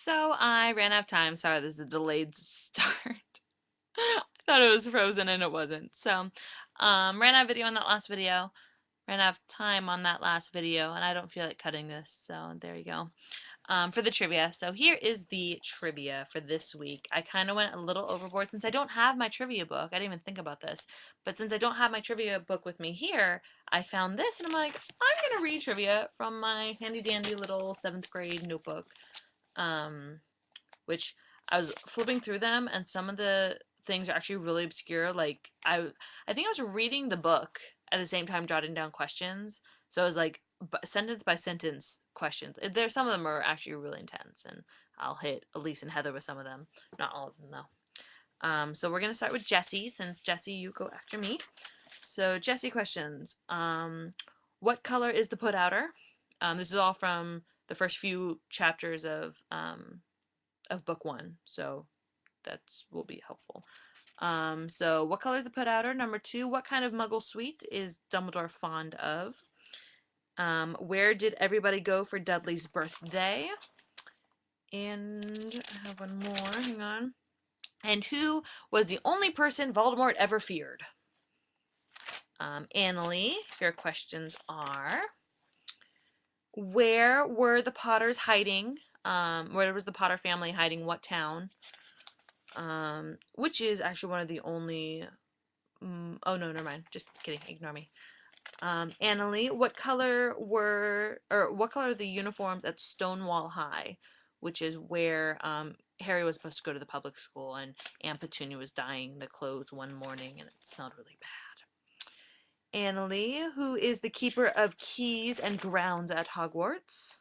So I ran out of time. Sorry, this is a delayed start. I thought it was frozen and it wasn't. So, ran out of video on that last video. Ran out of time on that last video, and I don't feel like cutting this. So there you go. For the trivia. So here is the trivia for this week. I kind of went a little overboard since I don't have my trivia book. I didn't even think about this. But since I don't have my trivia book with me here, I found this and I'm like, I'm going to read trivia from my handy dandy little 7th grade notebook. Which I was flipping through them and some of the things are actually really obscure. Like I think I was reading the book at the same time jotting down questions. So it was like sentence by sentence questions. There's some of them are actually really intense, and I'll hit Elise and Heather with some of them. Not all of them though. So we're gonna start with Jesse, since Jesse, you go after me. So Jesse questions. What color is the put outer? This is all from the first few chapters of book one, so that's will be helpful. So what color is the put outer? Number two, what kind of muggle sweet is Dumbledore fond of? Where did everybody go for Dudley's birthday? And I have one more, hang on. And who was the only person Voldemort ever feared? Annalie, your questions are, where were the Potters hiding? Where was the Potter family hiding? What town? Which is actually one of the only. Oh no, never mind. Just kidding. Ignore me. Annalie, what color are the uniforms at Stonewall High, which is where Harry was supposed to go to the public school, and Aunt Petunia was dyeing the clothes one morning, and it smelled really bad. Annalie, who is the keeper of keys and grounds at Hogwarts?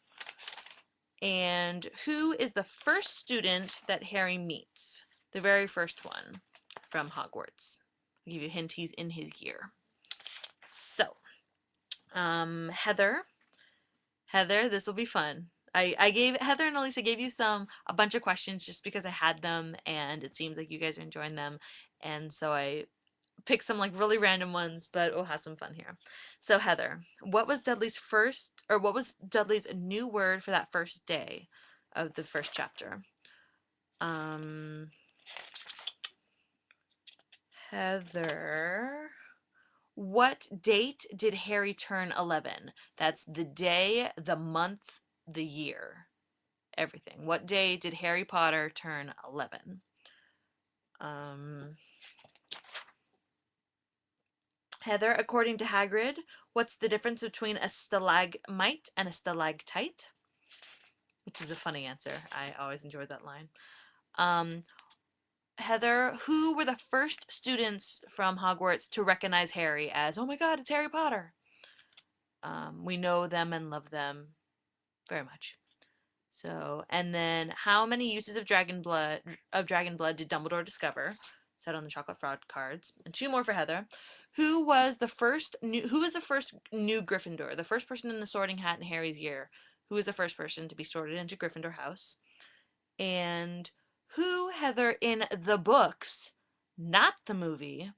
And who is the first student that Harry meets? The very first one from Hogwarts. I'll give you a hint, he's in his year. So, Heather. Heather, this will be fun. I gave Heather and Elisa gave you a bunch of questions just because I had them and it seems like you guys are enjoying them. And so I picked some like really random ones, but we'll have some fun here. So Heather, what was Dudley's new word for that first day of the first chapter? Heather, what date did Harry turn 11? That's the day, the month, the year, everything. What day did Harry Potter turn 11? Heather, according to Hagrid, what's the difference between a stalagmite and a stalactite? Which is a funny answer. I always enjoyed that line. Heather, who were the first students from Hogwarts to recognize Harry as, oh my god, it's Harry Potter? We know them and love them very much. So, and then how many uses of dragon blood did Dumbledore discover? Said on the chocolate fraud cards. And two more for Heather. Who was the first new Gryffindor? The first person in the Sorting Hat in Harry's year. Who was the first person to be sorted into Gryffindor house? And who, Heather, in the books, not the movie,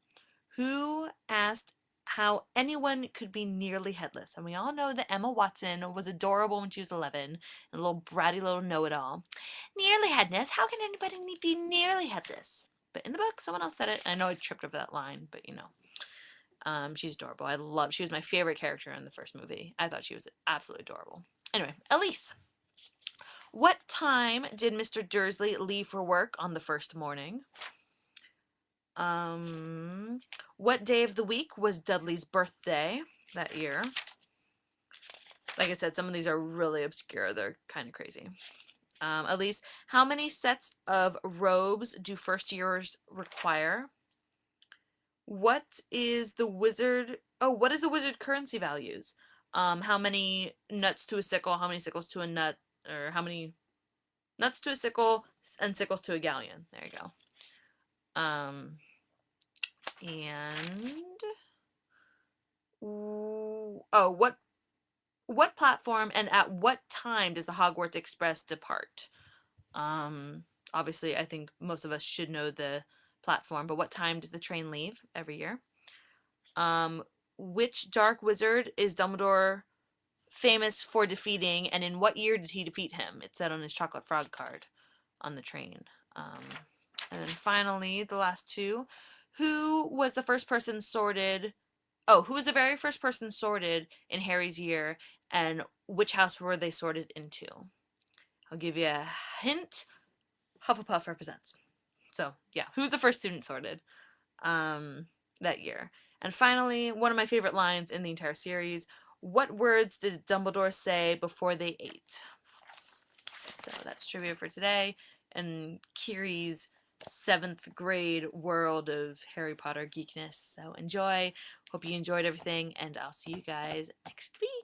who asked how anyone could be nearly headless? And we all know that Emma Watson was adorable when she was 11, a little bratty little know-it-all. Nearly headless? How can anybody be nearly headless? But in the book, someone else said it. I know I tripped over that line, but you know. She's adorable. She was my favorite character in the first movie. I thought she was absolutely adorable. Anyway, Elise. What time did Mr. Dursley leave for work on the first morning? What day of the week was Dudley's birthday that year? Like I said, some of these are really obscure. They're kind of crazy. Elise, how many sets of robes do first years require? What is the wizard currency values? How many nuts to a sickle, how many sickles to a nut, or how many nuts to a sickle and sickles to a galleon. There you go. And what platform and at what time does the Hogwarts Express depart? Obviously, I think most of us should know the platform, but what time does the train leave every year? Which dark wizard is Dumbledore famous for defeating, and in what year did he defeat him? It said on his chocolate frog card on the train. Um, and then finally, the last two. Who was the first person sorted? Oh, who was the very first person sorted in Harry's year, and which house were they sorted into? I'll give you a hint. Hufflepuff represents. So, yeah, who's the first student sorted that year? And finally, one of my favorite lines in the entire series. What words did Dumbledore say before they ate? So that's trivia for today. And Kiri's 7th grade world of Harry Potter geekness. So enjoy. Hope you enjoyed everything, and I'll see you guys next week.